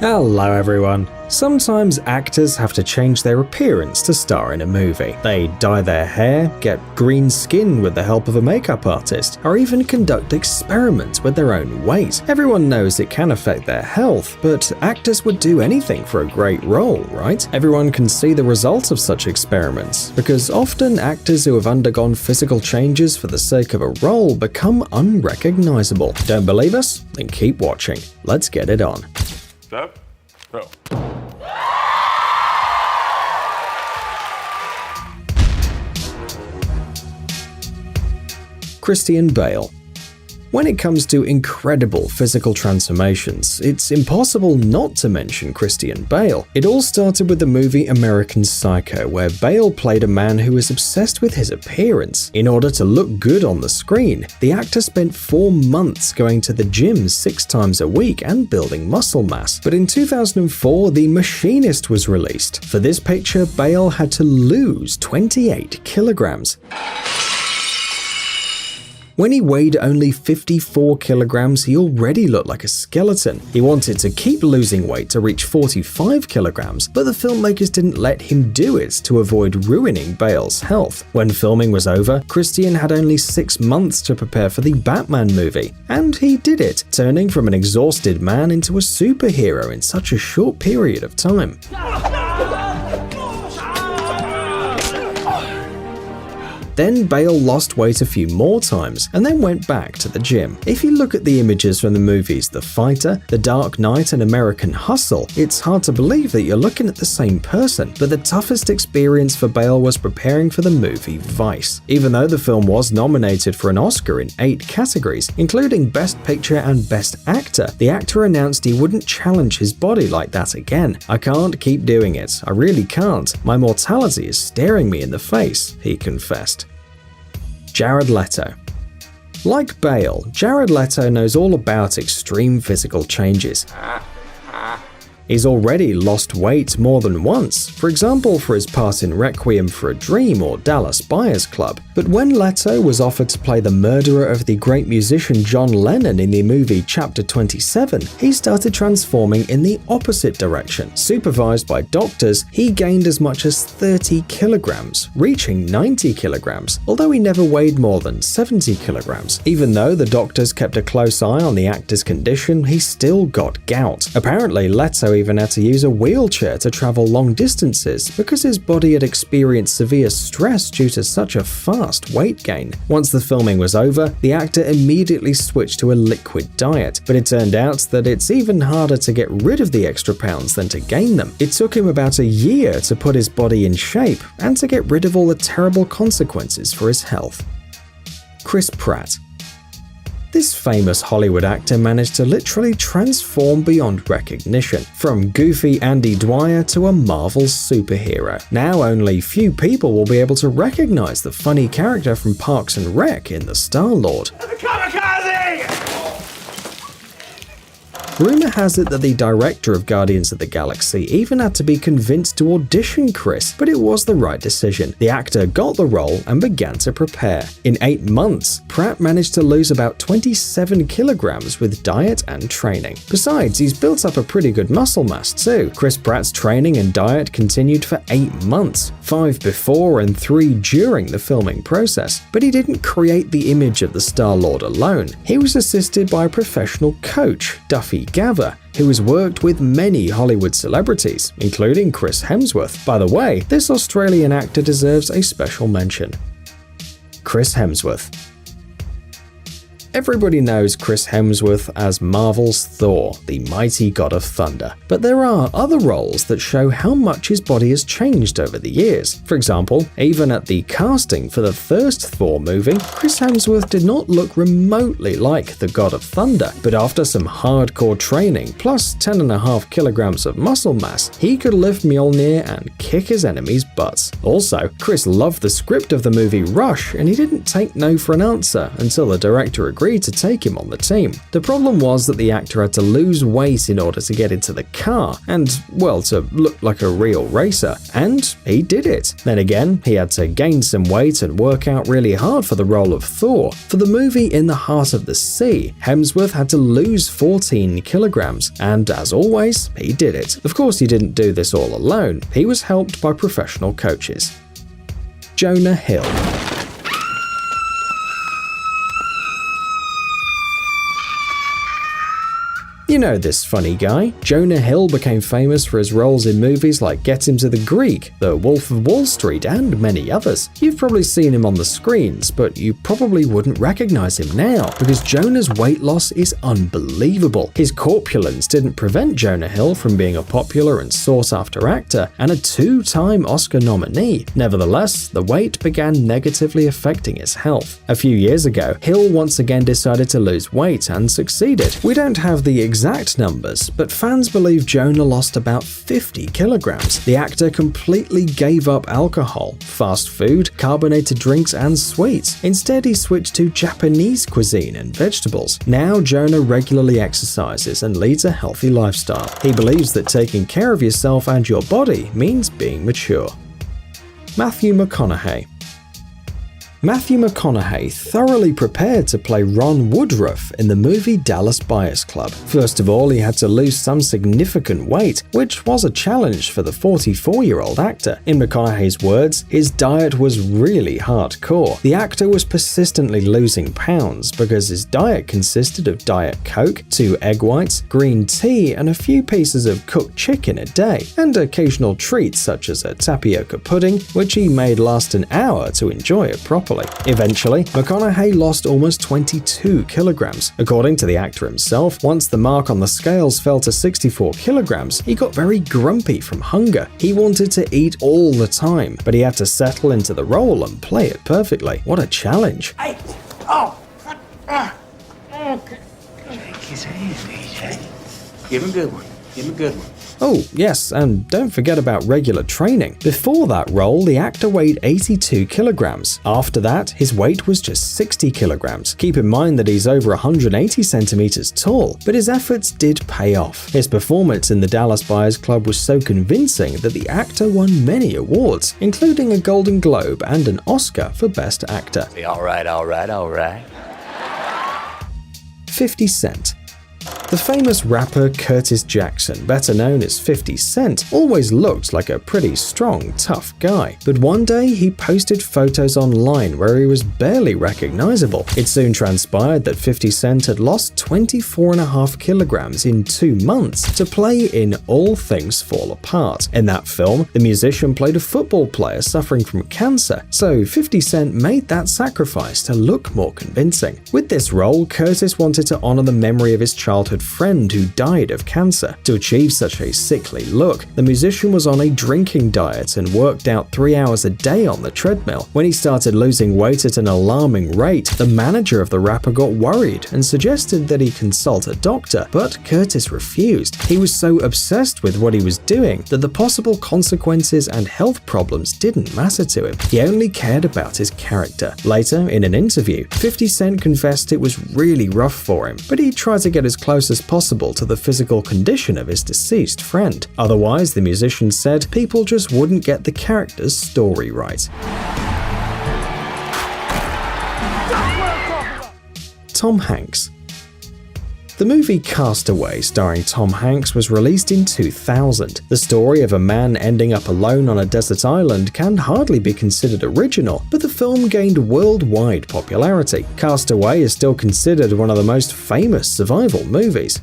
Hello everyone. Sometimes actors have to change their appearance to star in a movie. They dye their hair, get green skin with the help of a makeup artist, or even conduct experiments with their own weight. Everyone knows it can affect their health, but actors would do anything for a great role, right? Everyone can see the results of such experiments, because often actors who have undergone physical changes for the sake of a role become unrecognizable. Don't believe us? Then keep watching. Let's get it on. Step, go. Christian Bale. When it comes to incredible physical transformations, it's impossible not to mention Christian Bale. It all started with the movie American Psycho, where Bale played a man who was obsessed with his appearance. In order to look good on the screen, the actor spent 4 months going to the gym 6 times a week and building muscle mass. But in 2004, The Machinist was released. For this picture, Bale had to lose 28 kilograms. When he weighed only 54 kilograms, he already looked like a skeleton. He wanted to keep losing weight to reach 45 kilograms, but the filmmakers didn't let him do it to avoid ruining Bale's health. When filming was over, Christian had only 6 months to prepare for the Batman movie, and he did it, turning from an exhausted man into a superhero in such a short period of time. Then Bale lost weight a few more times and then went back to the gym. If you look at the images from the movies The Fighter, The Dark Knight and American Hustle, it's hard to believe that you're looking at the same person. But the toughest experience for Bale was preparing for the movie Vice. Even though the film was nominated for an Oscar in 8 categories, including Best Picture and Best Actor, the actor announced he wouldn't challenge his body like that again. "I can't keep doing it. I really can't. My mortality is staring me in the face," he confessed. Jared Leto. Like Bale, Jared Leto knows all about extreme physical changes. He's already lost weight more than once, for example for his part in Requiem for a Dream or Dallas Buyers Club. But when Leto was offered to play the murderer of the great musician John Lennon in the movie Chapter 27, he started transforming in the opposite direction. Supervised by doctors, he gained as much as 30 kilograms, reaching 90 kilograms, although he never weighed more than 70 kilograms. Even though the doctors kept a close eye on the actor's condition, he still got gout. Apparently, Leto even had to use a wheelchair to travel long distances because his body had experienced severe stress due to such a fast weight gain. Once the filming was over, the actor immediately switched to a liquid diet, but it turned out that it's even harder to get rid of the extra pounds than to gain them. It took him about a year to put his body in shape and to get rid of all the terrible consequences for his health. Chris Pratt. This famous Hollywood actor managed to literally transform beyond recognition, from goofy Andy Dwyer to a Marvel superhero. Now only few people will be able to recognize the funny character from Parks and Rec in the Star-Lord. Rumor has it that the director of Guardians of the Galaxy even had to be convinced to audition Chris, but it was the right decision. The actor got the role and began to prepare. In 8 months, Pratt managed to lose about 27 kilograms with diet and training. Besides, he's built up a pretty good muscle mass too. Chris Pratt's training and diet continued for 8 months, 5 before and 3 during the filming process. But he didn't create the image of the Star-Lord alone. He was assisted by a professional coach, Duffy Gavin, who has worked with many Hollywood celebrities, including Chris Hemsworth. By the way, this Australian actor deserves a special mention. Chris Hemsworth. Everybody knows Chris Hemsworth as Marvel's Thor, the mighty god of thunder. But there are other roles that show how much his body has changed over the years. For example, even at the casting for the first Thor movie, Chris Hemsworth did not look remotely like the god of thunder. But after some hardcore training, plus 10.5 kilograms of muscle mass, he could lift Mjolnir and kick his enemies' butts. Also, Chris loved the script of the movie Rush, and he didn't take no for an answer until the director agreed. agreed to take him on the team. The problem was that the actor had to lose weight in order to get into the car and, well, to look like a real racer. And he did it. Then again, he had to gain some weight and work out really hard for the role of Thor. For the movie In the Heart of the Sea, Hemsworth had to lose 14 kilograms, and as always, he did it. Of course, he didn't do this all alone. He was helped by professional coaches. Jonah Hill. You know this funny guy. Jonah Hill became famous for his roles in movies like Get Him to the Greek, The Wolf of Wall Street, and many others. You've probably seen him on the screens, but you probably wouldn't recognize him now, because Jonah's weight loss is unbelievable. His corpulence didn't prevent Jonah Hill from being a popular and sought-after actor, and a two-time Oscar nominee. Nevertheless, the weight began negatively affecting his health. A few years ago, Hill once again decided to lose weight and succeeded. We don't have the exact numbers, but fans believe Jonah lost about 50 kilograms. The actor completely gave up alcohol, fast food, carbonated drinks, and sweets. Instead, he switched to Japanese cuisine and vegetables. Now, Jonah regularly exercises and leads a healthy lifestyle. He believes that taking care of yourself and your body means being mature. Matthew McConaughey. Matthew McConaughey thoroughly prepared to play Ron Woodruff in the movie Dallas Buyers Club. First of all, he had to lose some significant weight, which was a challenge for the 44-year-old actor. In McConaughey's words, his diet was really hardcore. The actor was persistently losing pounds because his diet consisted of Diet Coke, 2 egg whites, green tea, and a few pieces of cooked chicken a day, and occasional treats such as a tapioca pudding, which he made last an hour to enjoy it properly. Eventually, McConaughey lost almost 22 kilograms. According to the actor himself, once the mark on the scales fell to 64 kilograms, he got very grumpy from hunger. He wanted to eat all the time, but he had to settle into the role and play it perfectly. What a challenge. Hey! Oh! Okay. Take his hand, AJ. Give him a good one. Give him a good one. Oh, yes, and don't forget about regular training. Before that role, the actor weighed 82 kilograms. After that, his weight was just 60 kilograms. Keep in mind that he's over 180 centimeters tall, but his efforts did pay off. His performance in the Dallas Buyers Club was so convincing that the actor won many awards, including a Golden Globe and an Oscar for Best Actor. All right. 50 Cent. The famous rapper Curtis Jackson, better known as 50 Cent, always looked like a pretty strong, tough guy. But one day he posted photos online where he was barely recognizable. It soon transpired that 50 Cent had lost 24.5 kilograms in 2 months to play in All Things Fall Apart. In that film, the musician played a football player suffering from cancer, so 50 Cent made that sacrifice to look more convincing. With this role, Curtis wanted to honor the memory of his childhood friend who died of cancer. To achieve such a sickly look, the musician was on a drinking diet and worked out 3 hours a day on the treadmill. When he started losing weight at an alarming rate, the manager of the rapper got worried and suggested that he consult a doctor, but Curtis refused. He was so obsessed with what he was doing that the possible consequences and health problems didn't matter to him. He only cared about his character. Later, in an interview, 50 Cent confessed it was really rough for him, but he tried to get as close as possible to the physical condition of his deceased friend. Otherwise, the musician said, people just wouldn't get the character's story right. Tom Hanks. The movie Castaway, starring Tom Hanks, was released in 2000. The story of a man ending up alone on a desert island can hardly be considered original, but the film gained worldwide popularity. Castaway is still considered one of the most famous survival movies.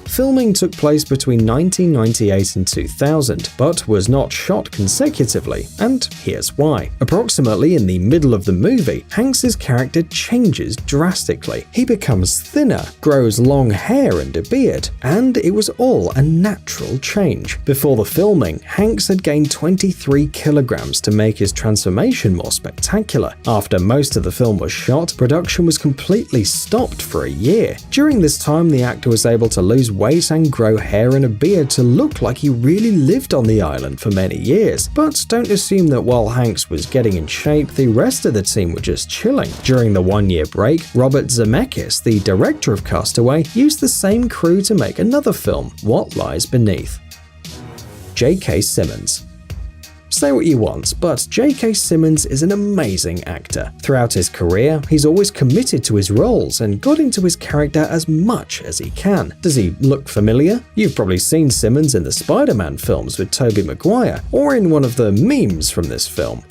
Filming took place between 1998 and 2000, but was not shot consecutively, and here's why. Approximately in the middle of the movie, Hanks's character changes drastically. He becomes thinner, grows long hair and a beard, and it was all a natural change. Before the filming, Hanks had gained 23 kilograms to make his transformation more spectacular. After most of the film was shot, production was completely stopped for a year. During this time, the actor was able to lose weight weight and grow hair and a beard to look like he really lived on the island for many years. But don't assume that while Hanks was getting in shape, the rest of the team were just chilling. During the one-year break, Robert Zemeckis, the director of Castaway, used the same crew to make another film, What Lies Beneath. J.K. Simmons. Say what you want, but J.K. Simmons is an amazing actor. Throughout his career, he's always committed to his roles and got into his character as much as he can. Does he look familiar? You've probably seen Simmons in the Spider-Man films with Tobey Maguire, or in one of the memes from this film.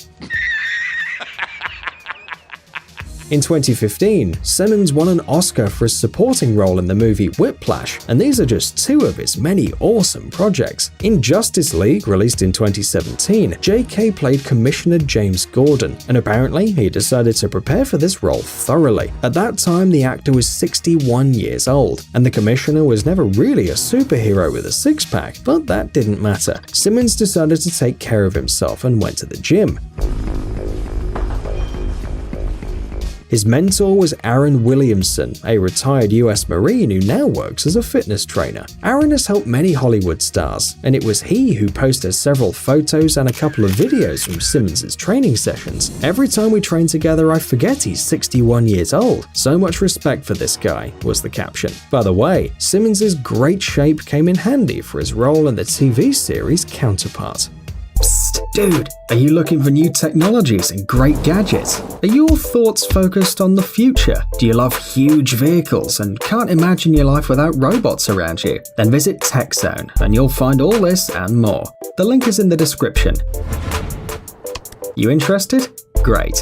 In 2015, Simmons won an Oscar for his supporting role in the movie Whiplash, and these are just two of his many awesome projects. In Justice League, released in 2017, JK played Commissioner James Gordon, and apparently he decided to prepare for this role thoroughly. At that time, the actor was 61 years old, and the Commissioner was never really a superhero with a six-pack, but that didn't matter. Simmons decided to take care of himself and went to the gym. His mentor was Aaron Williamson, a retired US Marine who now works as a fitness trainer. Aaron has helped many Hollywood stars, and it was he who posted several photos and a couple of videos from Simmons' training sessions. Every time we train together, I forget he's 61 years old. So much respect for this guy, was the caption. By the way, Simmons' great shape came in handy for his role in the TV series Counterpart. Psst, dude, are you looking for new technologies and great gadgets? Are your thoughts focused on the future? Do you love huge vehicles and can't imagine your life without robots around you? Then visit TechZone and you'll find all this and more. The link is in the description. You interested? Great.